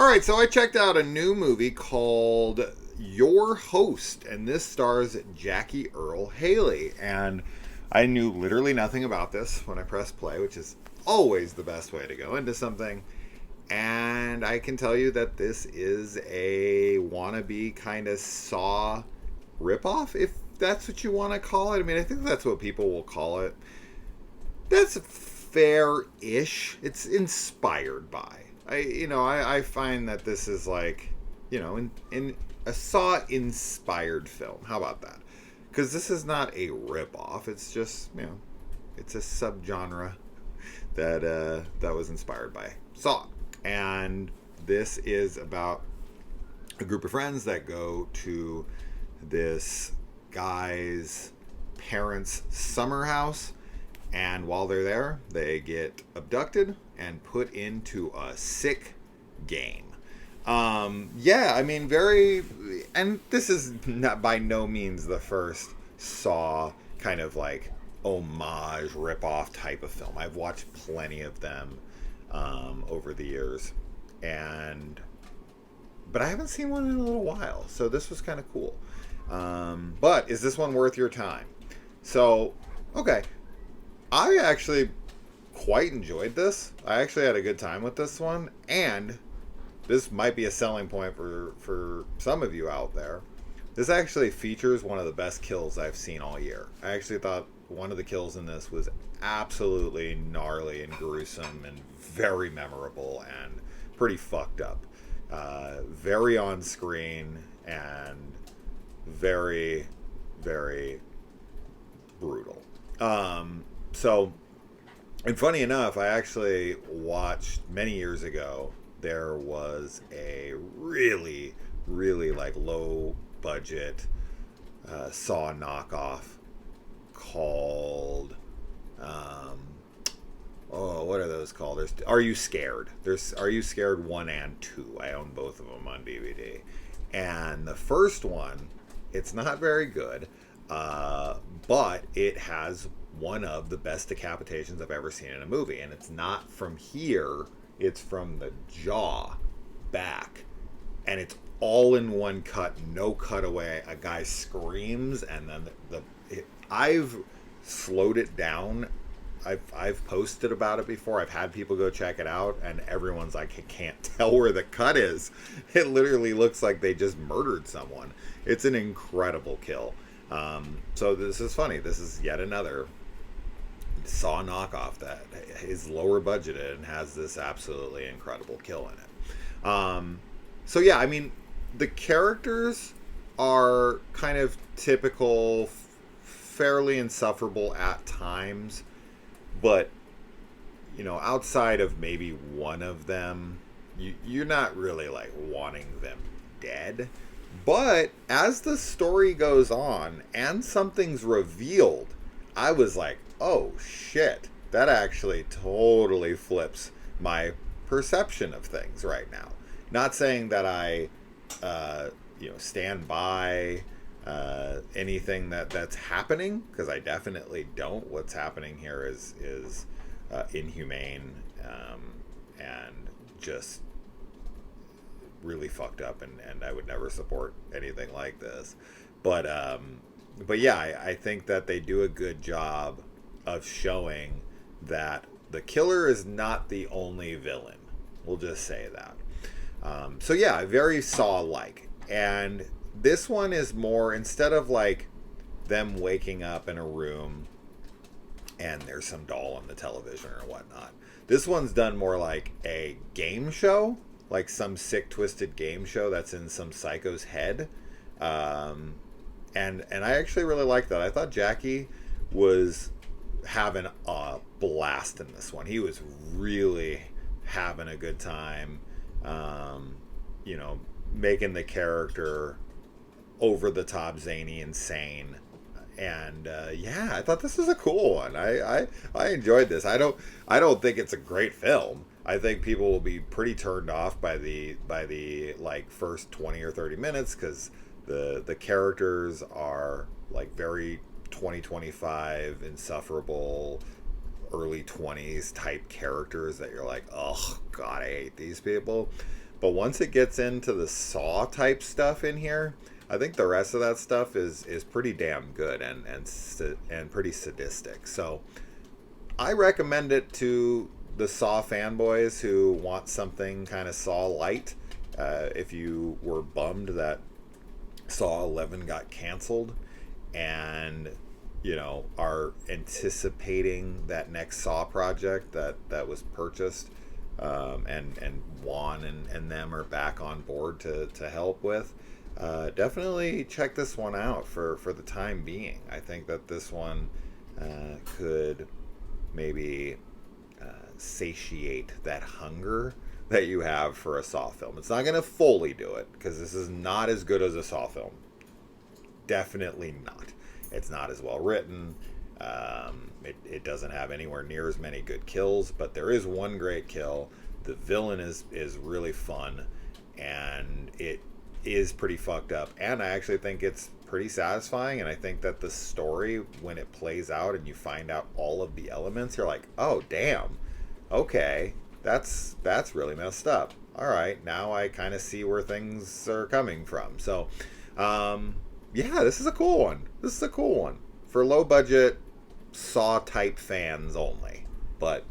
All right, so I checked out a new movie called Your Host, and this stars Jackie Earle Haley. And I knew literally nothing about this when I pressed play, which is always the best way to go into something. And I can tell you that this is a wannabe kind of Saw ripoff, if that's what you want to call it. I mean, I think that's what people will call it. That's fair-ish. It's inspired by. I find that this is like, in a Saw-inspired film. How about that? Because this is not a rip-off. It's just, it's a subgenre that was inspired by Saw. And this is about a group of friends that go to this guy's parents' summer house, and while they're there, they get abducted and put into a sick game. Very, and this is not by no means the first Saw kind of like homage ripoff type of film. I've watched plenty of them over the years, but I haven't seen one in a little while, so this was kind of cool. But is this one worth your time? So, okay, I actually quite enjoyed this. I actually had a good time with this one, and this might be a selling point for some of you out there. This actually features one of the best kills I've seen all year. I actually thought one of the kills in this was absolutely gnarly and gruesome and very memorable and pretty fucked up. Very on screen and very, very brutal. And funny enough, I actually watched many years ago, there was a really, really like low budget Saw knockoff called what are those called? There's Are You Scared? There's Are You Scared 1 and 2. I own both of them on DVD. And the first one, it's not very good, but it has one of the best decapitations I've ever seen in a movie. And it's not from here, it's from the jaw back. And it's all in one cut, no cutaway. A guy screams, and then I've slowed it down. I've posted about it before. I've had people go check it out, and everyone's like, I can't tell where the cut is. It literally looks like they just murdered someone. It's an incredible kill. So this is funny. This is yet another Saw knockoff that is lower budgeted and has this absolutely incredible kill in it. So yeah, I mean, the characters are kind of typical, fairly insufferable at times, but outside of maybe one of them, you're not really like wanting them dead. But as the story goes on and something's revealed, I was like, oh shit, that actually totally flips my perception of things right now. Not saying that I stand by anything that's happening, because I definitely don't. What's happening here is inhumane and just really fucked up, and I would never support anything like this. But yeah, I think that they do a good job of showing that the killer is not the only villain. We'll just say that. So yeah, very Saw-like. And this one is more, instead of like them waking up in a room and there's some doll on the television or whatnot, this one's done more like a game show, like some sick, twisted game show that's in some psycho's head. And I actually really liked that. I thought Jackie was having a blast in this one. He was really having a good time, making the character over the top, zany, insane. And I thought this was a cool one. I enjoyed this. I don't think it's a great film. I think people will be pretty turned off by the like first 20 or 30 minutes, because the characters are like very 2025 insufferable early 20s type characters that you're like, oh god, I hate these people. But once it gets into the Saw type stuff in here, I think the rest of that stuff is pretty damn good and pretty sadistic. So I recommend it to the Saw fanboys who want something kind of Saw light. If you were bummed that Saw 11 got canceled and are anticipating that next Saw project that was purchased, and Juan and them are back on board to help with, definitely check this one out for the time being. I think that this one could maybe satiate that hunger that you have for a Saw film. It's not going to fully do it, because this is not as good as a Saw film. Definitely not. It's not as well written. It doesn't have anywhere near as many good kills, but there is one great kill. The villain is really fun, and it is pretty fucked up. And I actually think it's pretty satisfying, and I think that the story, when it plays out and you find out all of the elements, you're like, oh, damn. Okay, that's really messed up. All right, now I kind of see where things are coming from. So, yeah, this is a cool one. This is a cool one for low budget Saw type fans only. But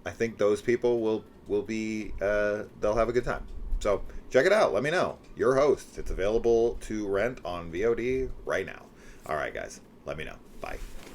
I think those people will be they'll have a good time. So check it out. Let me know. Your host. It's available to rent on VOD right now. All right, guys. Let me know. Bye.